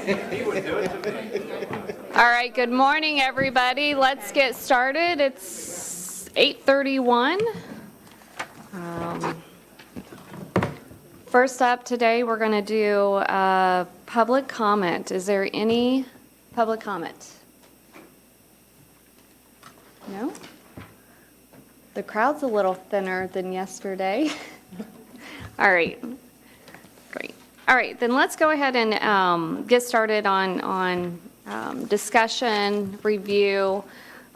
All right, good morning, everybody. Let's get started. It's 8:31. First up today, we're going to do public comment. Is there any public comment? No? The crowd's a little thinner than yesterday. All right. Great. All right, then let's go ahead and get started on discussion, review.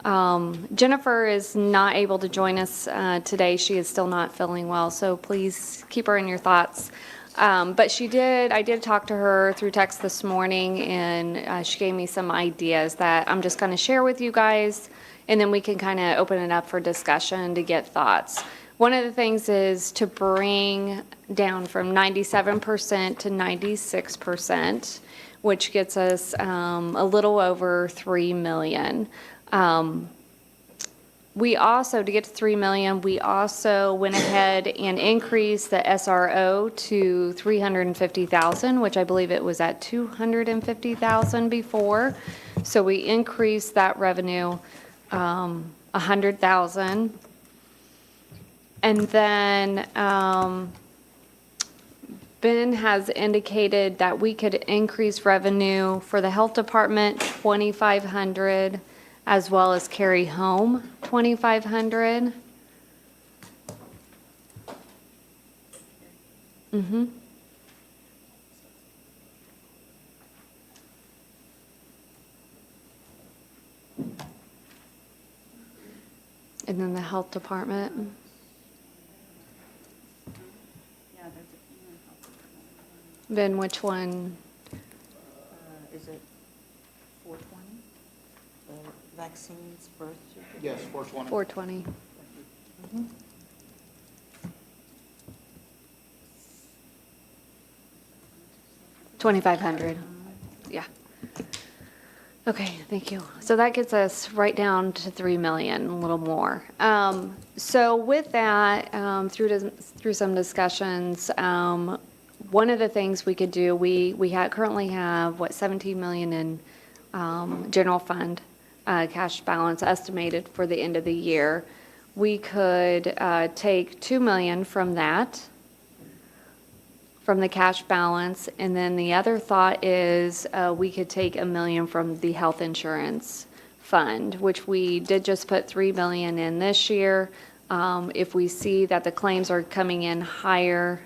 Jennifer is not able to join us today. She is still not feeling well, so please keep her in your thoughts. But I did talk to her through text this morning, and she gave me some ideas that I'm just going to share with you guys, and then we can kind of open it up for discussion to get thoughts. One of the things is to bring down from 97% to 96%, which gets us a little over 3 million. We also, to get to 3 million, we also went ahead and increased the SRO to 350,000, which I believe it was at 250,000 before. So we increased that revenue 100,000. And then Ben has indicated that we could increase revenue for the health department 2,500, as well as carry home 2,500. Mm-hmm. And then the health department. Then which one? Is it 420? The vaccines, birth certificate? Yes, 420. 420. Mm-hmm. $2,500. Yeah. Okay, thank you. So that gets us right down to 3 million, a little more. So with that, through some discussions, one of the things we could do, we currently have, 17 million in general fund cash balance estimated for the end of the year. We could take 2 million from that, from the cash balance, and then the other thought is we could take 1 million from the health insurance fund, which we did just put 3 million in this year. If we see that the claims are coming in higher,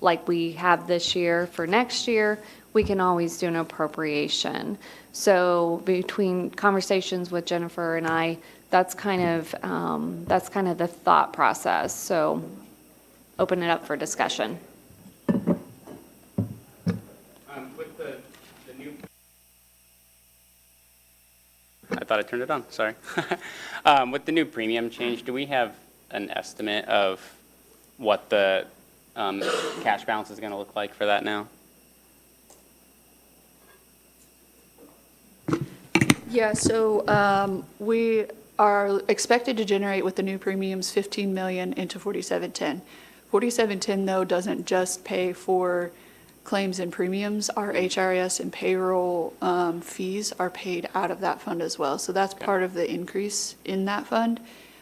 like we have this year for next year, we can always do an appropriation. So between conversations with Jennifer and I, that's kind of the thought process. So open it up for discussion. With the new, I thought I turned it on. Sorry. With the new premium change, do we have an estimate of what the cash balance is going to look like for that now? Yeah, so we are expected to generate with the new premiums 15 million into 4710. 4710 though doesn't just pay for claims and premiums. Our HRS and payroll fees are paid out of that fund as well. So that's part of the increase in that fund.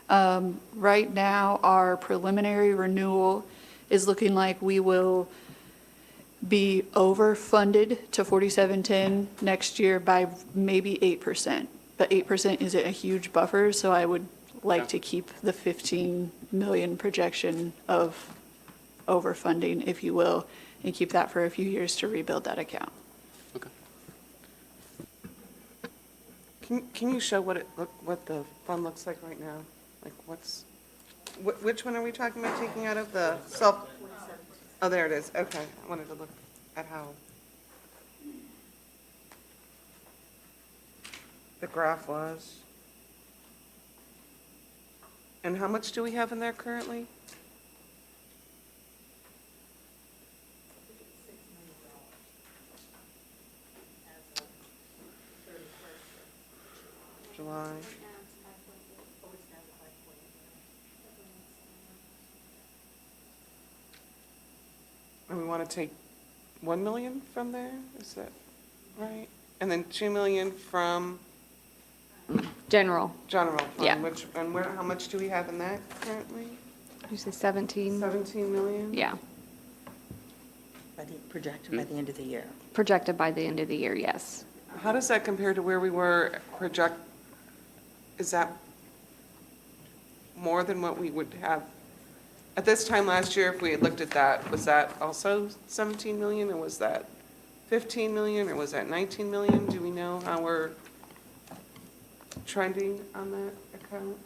Right now, our preliminary renewal is looking like we will be overfunded to 4710 next year by maybe 8%. But 8% isn't a huge buffer, so I would like to keep the 15 million projection of overfunding, if you will, and keep that for a few years to rebuild that account. Okay. Can you show what the fund looks like right now? Like which one are we talking about taking out of the self? Oh, there it is. Okay, I wanted to look at how the graph was. And how much do we have in there currently? July. And we want to take 1 million from there? Is that? right? And then 2 million from General, general fund, Yeah. which, and where, how much do we have in that currently? you say 17? 17 million? Yeah, Projected by the end of the year. projected by the end of the year, yes. How does that compare to where we were is that more than what we would have? At this time last year, if we had looked at that, was that also 17 million, or was that 15 million, or was that 19 million? Do we know how we're trending on that account?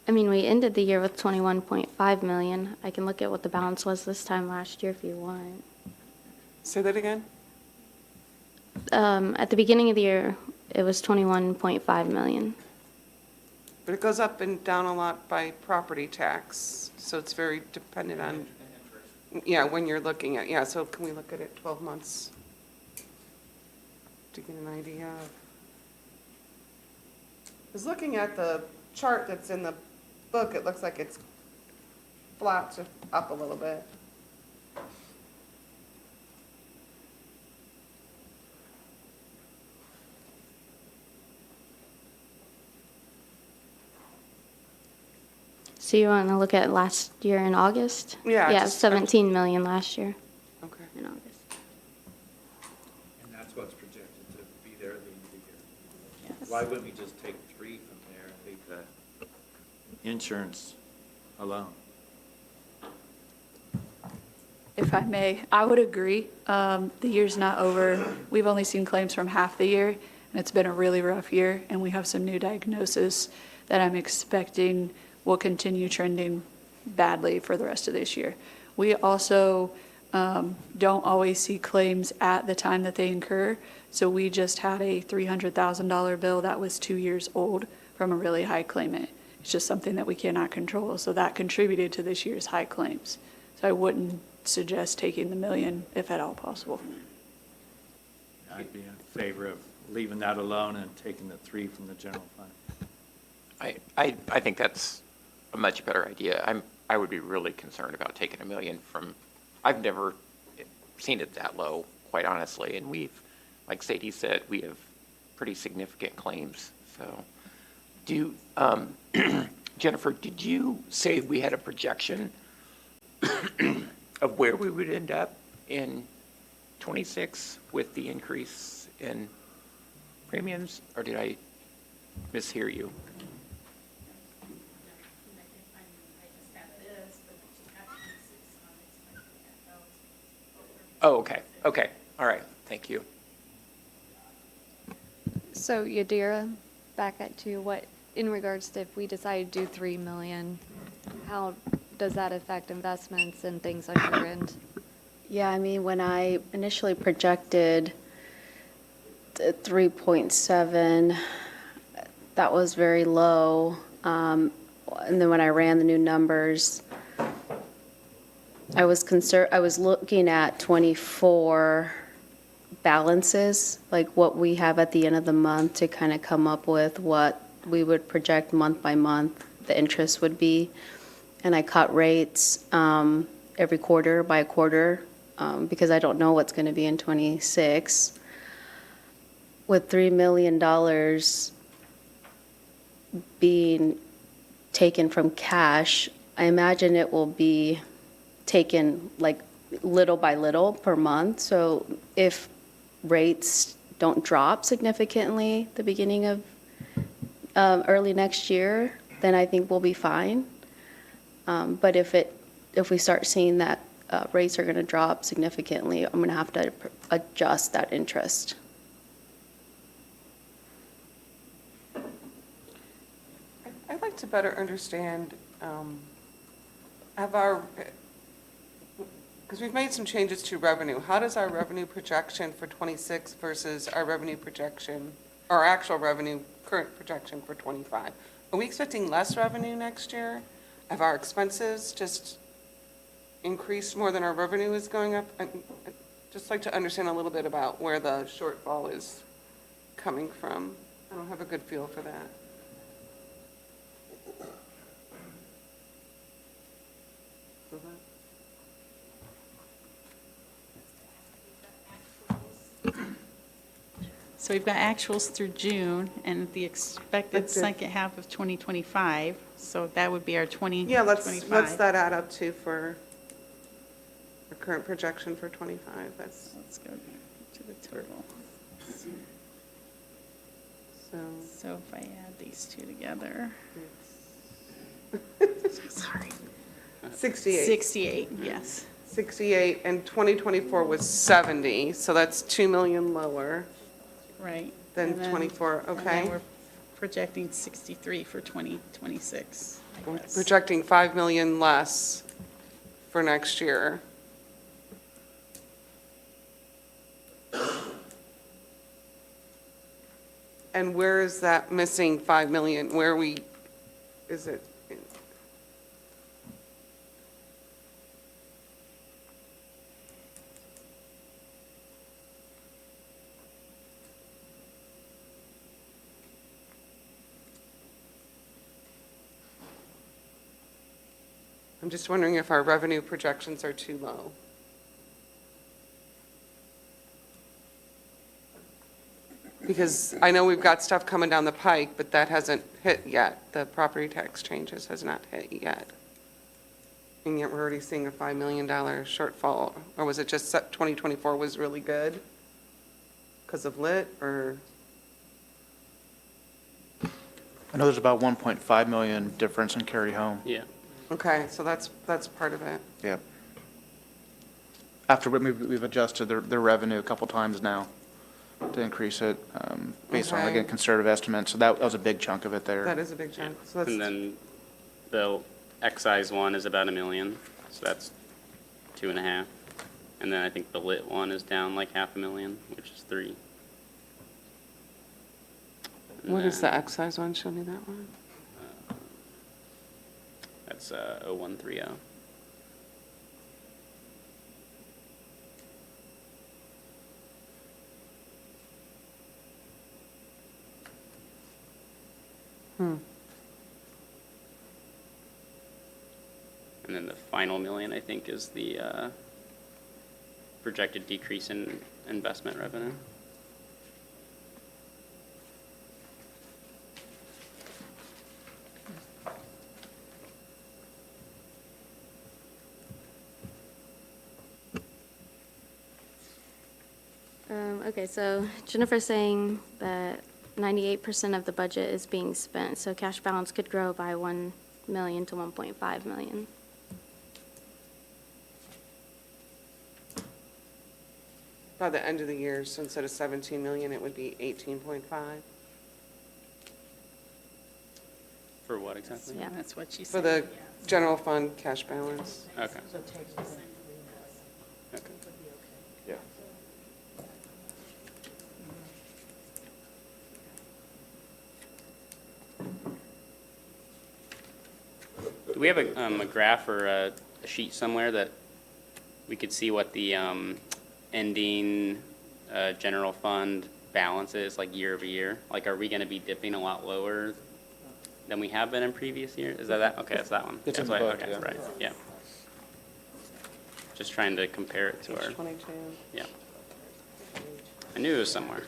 I mean, we ended the year with 21.5 million. I can look at what the balance was this time last year if you want. Say that again? At the beginning of the year, it was 21.5 million. But it goes up and down a lot by property tax, so it's very dependent on, yeah, when you're looking at, yeah, so can we look at it 12 months to get an idea of? I was looking at the chart that's in the book, it looks like it's flat to up a little bit. So you want to look at last year in August? Yeah, Yeah, just- 17 million last year Okay. in August. And that's what's projected to be there at the end of the year. Why wouldn't we just take 3 from there and leave the insurance alone? If I may, I would agree. The year's not over. We've only seen claims from half the year, and it's been a really rough year, and we have some new diagnosis that I'm expecting will continue trending badly for the rest of this year. We also don't always see claims at the time that they incur, so we just had a $300,000 bill that was 2 years old from a really high claimant. It's just something that we cannot control, so that contributed to this year's high claims. So I wouldn't suggest taking the million if at all possible. I'd be in favor of leaving that alone and taking the 3 from the general fund. I think that's a much better idea. I would be really concerned about taking $1 million from, I've never seen it that low, quite honestly, and we've, like Sadie said, we have pretty significant claims, so. Jennifer, did you say we had a projection of where we would end up in '26 with the increase in premiums, or did I mishear you? Oh, okay, all right, thank you. So Yadira, back at you, what, in regards to if we decide to do 3 million, how does that affect investments and things on your end? Yeah, I mean, when I initially projected the 3.7, that was very low. And then when I ran the new numbers, I was looking at 24 balances, like what we have at the end of the month to kind of come up with what we would project month by month the interest would be. And I cut rates every quarter by quarter because I don't know what's going to be in '26. With $3 million being taken from cash, I imagine it will be taken like little by little per month. So if rates don't drop significantly the beginning of early next year, then I think we'll be fine. But if we start seeing that rates are going to drop significantly, I'm going to have to adjust that interest. I'd like to better understand, because we've made some changes to revenue. How does our revenue projection for '26 versus our revenue projection, our actual revenue, current projection for '25? Are we expecting less revenue next year? Have our expenses just increased more than our revenue is going up? I'd just like to understand a little bit about where the shortfall is coming from. I don't have a good feel for that. So that- So we've got actuals through June and the expected That's it. second half of 2025. So that would be our 2025. Yeah, what's that add up to for our current projection for 25? That's, Let's go to the total. so, So if I add these two together, sorry, 68. 68, yes. 68, and 2024 was 70, so that's 2 million lower Right. than And then- 24, And then okay? we're projecting 63 for 2026. I We're guess. projecting 5 million less for next year. And where is that missing 5 million? Where we, is it? I'm just wondering if our revenue projections are too low. Because I know we've got stuff coming down the pike, but that hasn't hit yet. The property tax changes has not hit yet. And yet we're already seeing a $5 million shortfall. Or was it just 2024 was really good? Because of lit, or? I know there's about 1.5 million difference in carry home. Yeah. Okay, so that's part of it. Yeah. After we've adjusted their revenue a couple times now to increase it, based on, Okay. again, conservative estimates. So that was a big chunk of it there. That is a big chunk. So And that's, then the excise one is about $1 million, so that's 2.5. And then I think the lit one is down like $500,000, which is 3. And what is then the excise one? Show me that one. That's 0130. And then the final $1 million, I think, is the projected decrease in investment revenue. Okay, so Jennifer's saying that 98% of the budget is being spent, so cash balance could grow by 1 million to 1.5 million. By the end of the year, so instead of 17 million, it would be 18.5. For what exactly? Yeah. That's what she For said. the general fund cash balance. Okay. So take this. Okay. Yeah. Do we have a graph or a sheet somewhere that we could see what the ending general fund balance is, like year over year? Like, are we going to be dipping a lot lower than we have been in previous years? Is that? Okay, it's that one. It's in That's the why- book, okay, yeah. right, yeah. Just trying to compare it to our, Page 22. yeah. I knew it was somewhere.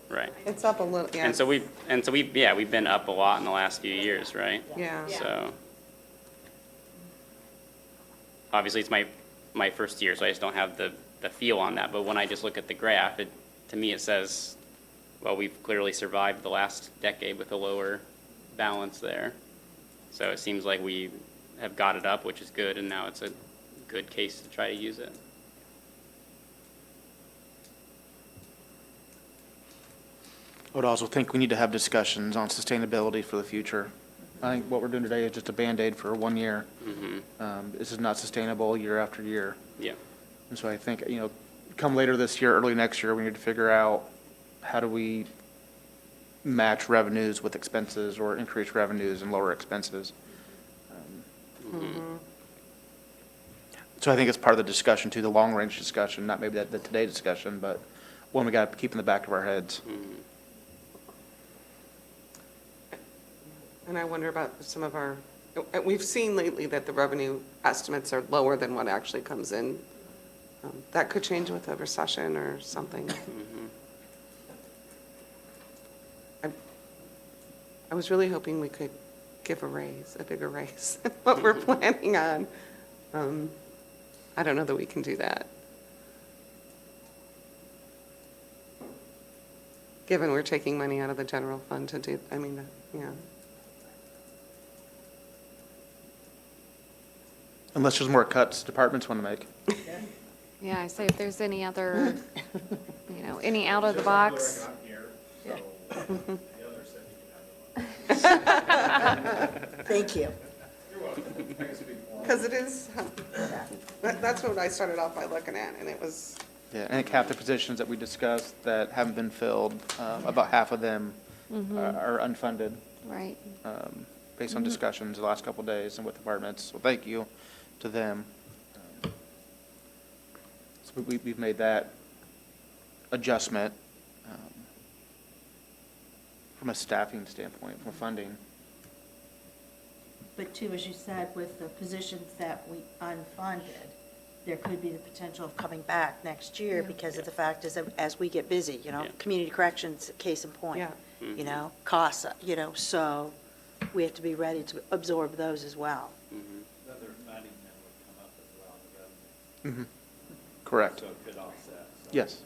Right. It's up a little, yeah. And so we've been up a lot in the last few years, right? Yeah. So, obviously, it's my first year, so I just don't have the feel on that. But when I just look at the graph, to me, it says, well, we've clearly survived the last decade with a lower balance there. So it seems like we have got it up, which is good, and now it's a good case to try to use it. I would also think we need to have discussions on sustainability for the future. I think what we're doing today is just a Band-Aid for 1 year. This is not sustainable year after year. Yeah. And so I think, come later this year, early next year, we need to figure out how do we match revenues with expenses or increase revenues and lower expenses. So I think it's part of the discussion too, the long-range discussion, not maybe the today discussion, but one we got to keep in the back of our heads. And I wonder about some of our we've seen lately that the revenue estimates are lower than what actually comes in. That could change with a recession or something. I was really hoping we could give a raise, a bigger raise, than what we're planning on. I don't know that we can do that. Given we're taking money out of the general fund to do, yeah. Unless there's more cuts departments want to make. Yeah, I say if there's any other, any out of the box. Thank you. Because it is, that's what I started off by looking at, and it was, Yeah, and half the positions that we discussed that haven't been filled, about half of them are unfunded, Right. based on discussions the last couple of days and with departments. So thank you to them. So we've made that adjustment from a staffing standpoint, from funding. But too, as you said, with the positions that we unfunded, there could be the potential of coming back next year because of the fact is that as we get busy, Yeah. community corrections, case in point. Yeah. CASA, so we have to be ready to absorb those as well. Other funding that would come up as well, the revenue, Correct. so it could offset. So Yes.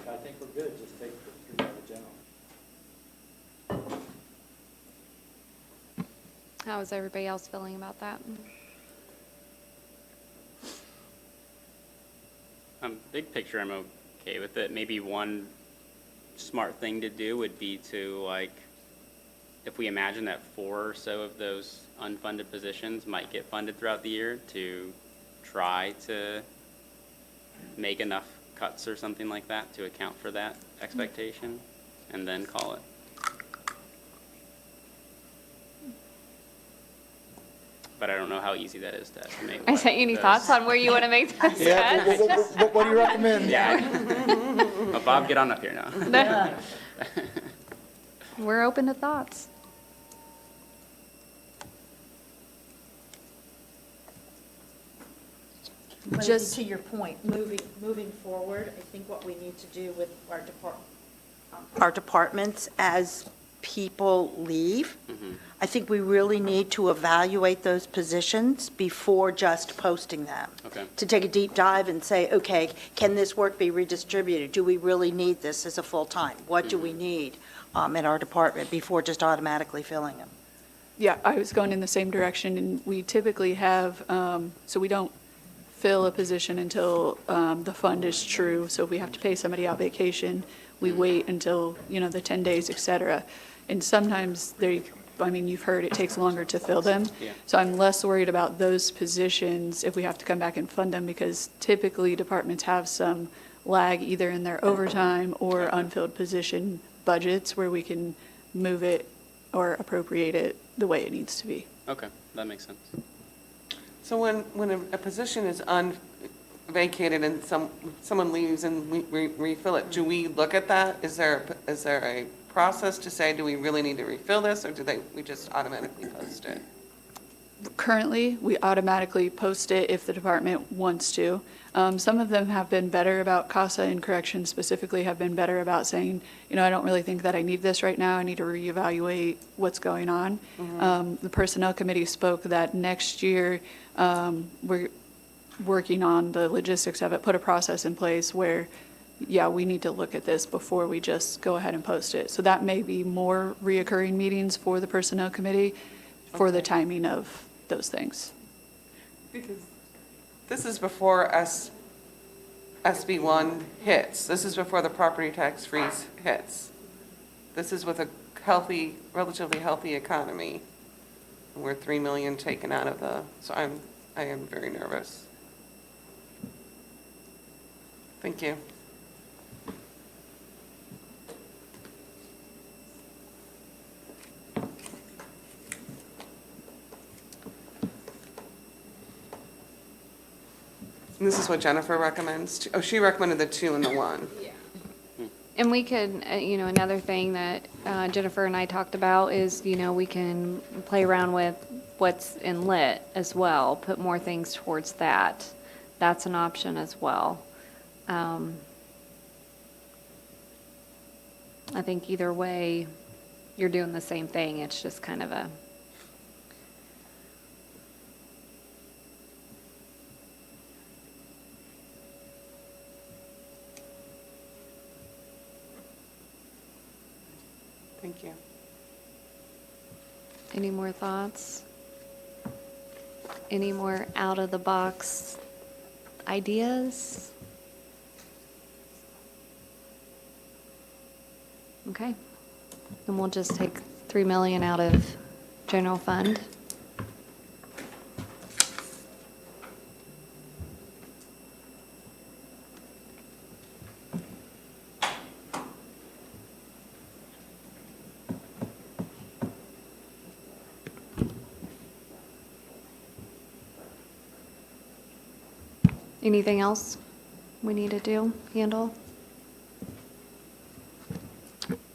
I think we're good, just take the three out of general. How is everybody else feeling about that? Big picture, I'm okay with it. Maybe one smart thing to do would be to, like, if we imagine that 4 or so of those unfunded positions might get funded throughout the year, to try to make enough cuts or something like that to account for that expectation, and then call it. But I don't know how easy that is to estimate. I sent you any thoughts on where you want to make those Yeah, cuts? what do you recommend? Yeah. Oh, Bob, get on up here now. We're open to thoughts. But Just- to your point, moving forward, I think what we need to do with our departments as people leave, I think we really need to evaluate those positions before just posting them. Okay. To take a deep dive and say, okay, can this work be redistributed? Do we really need this as a full-time? What do we need in our department before just automatically filling them? Yeah, I was going in the same direction, and we typically have, so we don't fill a position until the fund is true. So if we have to pay somebody out vacation, we wait until, the 10 days, et cetera. And sometimes you've heard it takes longer to fill them. Yeah. So I'm less worried about those positions if we have to come back and fund them, because typically departments have some lag either in their overtime or unfilled position budgets where we can move it or appropriate it the way it needs to be. Okay, that makes sense. so when a position is vacated and someone leaves and we refill it, do we look at that? Is there a process to say, do we really need to refill this, or we just automatically post it? Currently, we automatically post it if the department wants to. Some of them have been better about, CASA and corrections specifically have been better about saying, I don't really think that I need this right now. I need to reevaluate what's going on. The Personnel Committee spoke that next year, we're working on the logistics of it, put a process in place where, we need to look at this before we just go ahead and post it. So that may be more reoccurring meetings for the Personnel Committee for the timing of those things. Because this is before SB1 hits. This is before the property tax freeze hits. This is with a relatively healthy economy. We're 3 million taken out of so I am very nervous. Thank you. And this is what Jennifer recommends. Oh, she recommended the 2 and the 1. Yeah. And we could, another thing that Jennifer and I talked about is, we can play around with what's in lit as well, put more things towards that. That's an option as well. I think either way, you're doing the same thing. It's just kind of a, Thank you. any more thoughts? Any more out-of-the-box ideas? Okay. Then we'll just take 3 million out of general fund. Anything else we need to handle?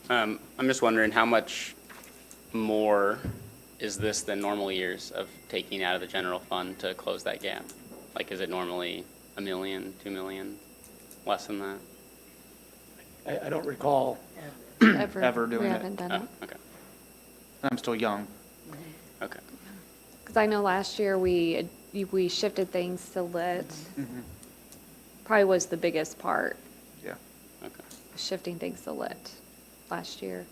I'm just wondering how much more is this than normal years of taking out of the general fund to close that gap? Like, is it normally $1 million, 2 million, less than that? I don't recall ever doing We it. haven't done it. Oh, okay, I'm still young. okay. Because I know last year we shifted things to lit. Probably was the biggest part, Yeah. Okay. shifting things to lit last year.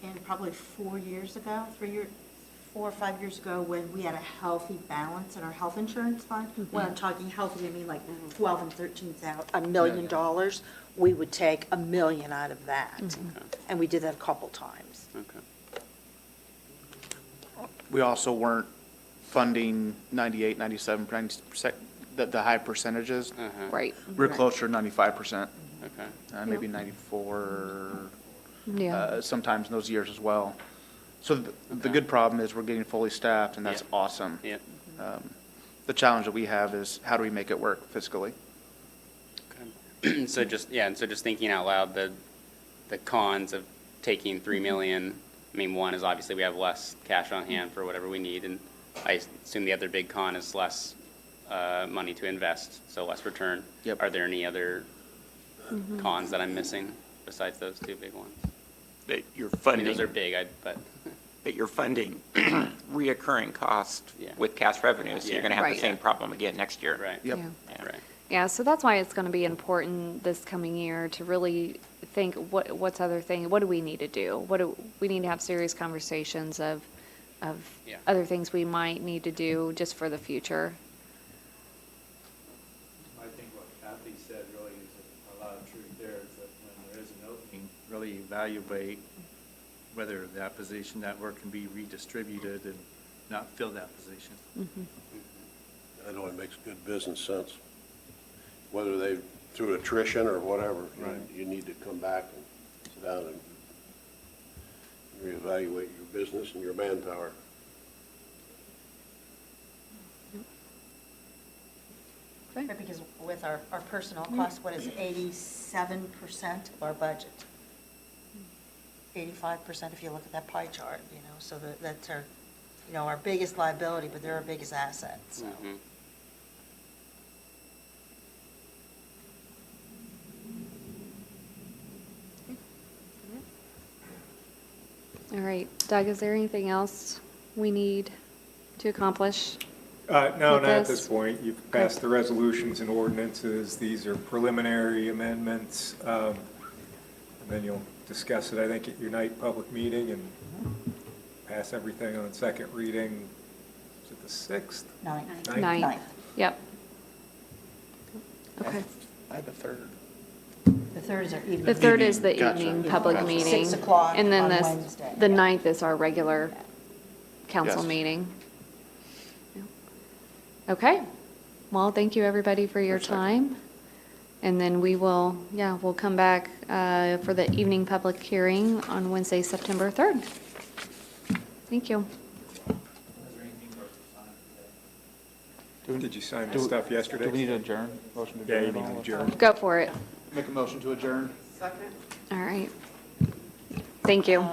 And probably 4 years ago, 4 or 5 years ago, when we had a healthy balance in our health insurance fund, when I'm talking healthy, I mean like 12 and 13,000, $1 million, we would take $1 million out of that. And we did that a couple times. Okay. We also weren't funding 98, 97, 90%, the high percentages. Right. We're closer to 95%, Okay. maybe 94, Yeah. sometimes in those years as well. So the good problem is we're getting fully staffed, and that's Yeah. awesome. Yeah. The challenge that we have is how do we make it work fiscally? Okay. So just thinking out loud, the cons of taking 3 million, I mean, one is obviously we have less cash on hand for whatever we need, and I assume the other big con is less money to invest, so less return. Yep. Are there any other cons that I'm missing besides those two big ones? That you're I mean, funding, those are big, but, that you're funding reoccurring cost Yeah. with cash revenues, so Yeah. you're going to have Right. the same problem again next year. right. Yep. Yeah. Right. Yeah, so that's why it's going to be important this coming year to really think what's other thing, what do we need to do? We need to have serious conversations of Yeah. other things we might need to do just for the future. I think what Kathy said really is a lot of truth there, is that when there is an opening, really evaluate whether that position, that work can be redistributed and not fill that position. I know it makes good business sense, whether they, through attrition or whatever. Right. You need to come back and sit down and reevaluate your business and your manpower. Right, because with our personnel costs, what is it, 87% of our budget? 85% if you look at that pie chart, so that's our, our biggest liability, but they're our biggest asset, so. Mhm. All right, Doug, is there anything else we need to accomplish? No, with not at this? this point. You've passed the resolutions and ordinances. These are preliminary amendments. And then you'll discuss it, I think, at your night public meeting and pass everything on second reading. Is it the 6th? Ninth. Ninth. Yep. Okay. I have a third. The third is our evening. The third is the Gotcha. evening public Gotcha. meeting. 6 o'clock And then on this, Wednesday. the ninth is our regular council Yes. meeting. Okay. Well, thank you, everybody, for your time. And then we'll come back for the evening public hearing on Wednesday, September 3rd. Thank you. Did you sign the stuff yesterday? Do we need to adjourn? Motion to Yeah, adjourn? you need to adjourn. Go for it. Make a motion to adjourn? Second? All right. Thank you.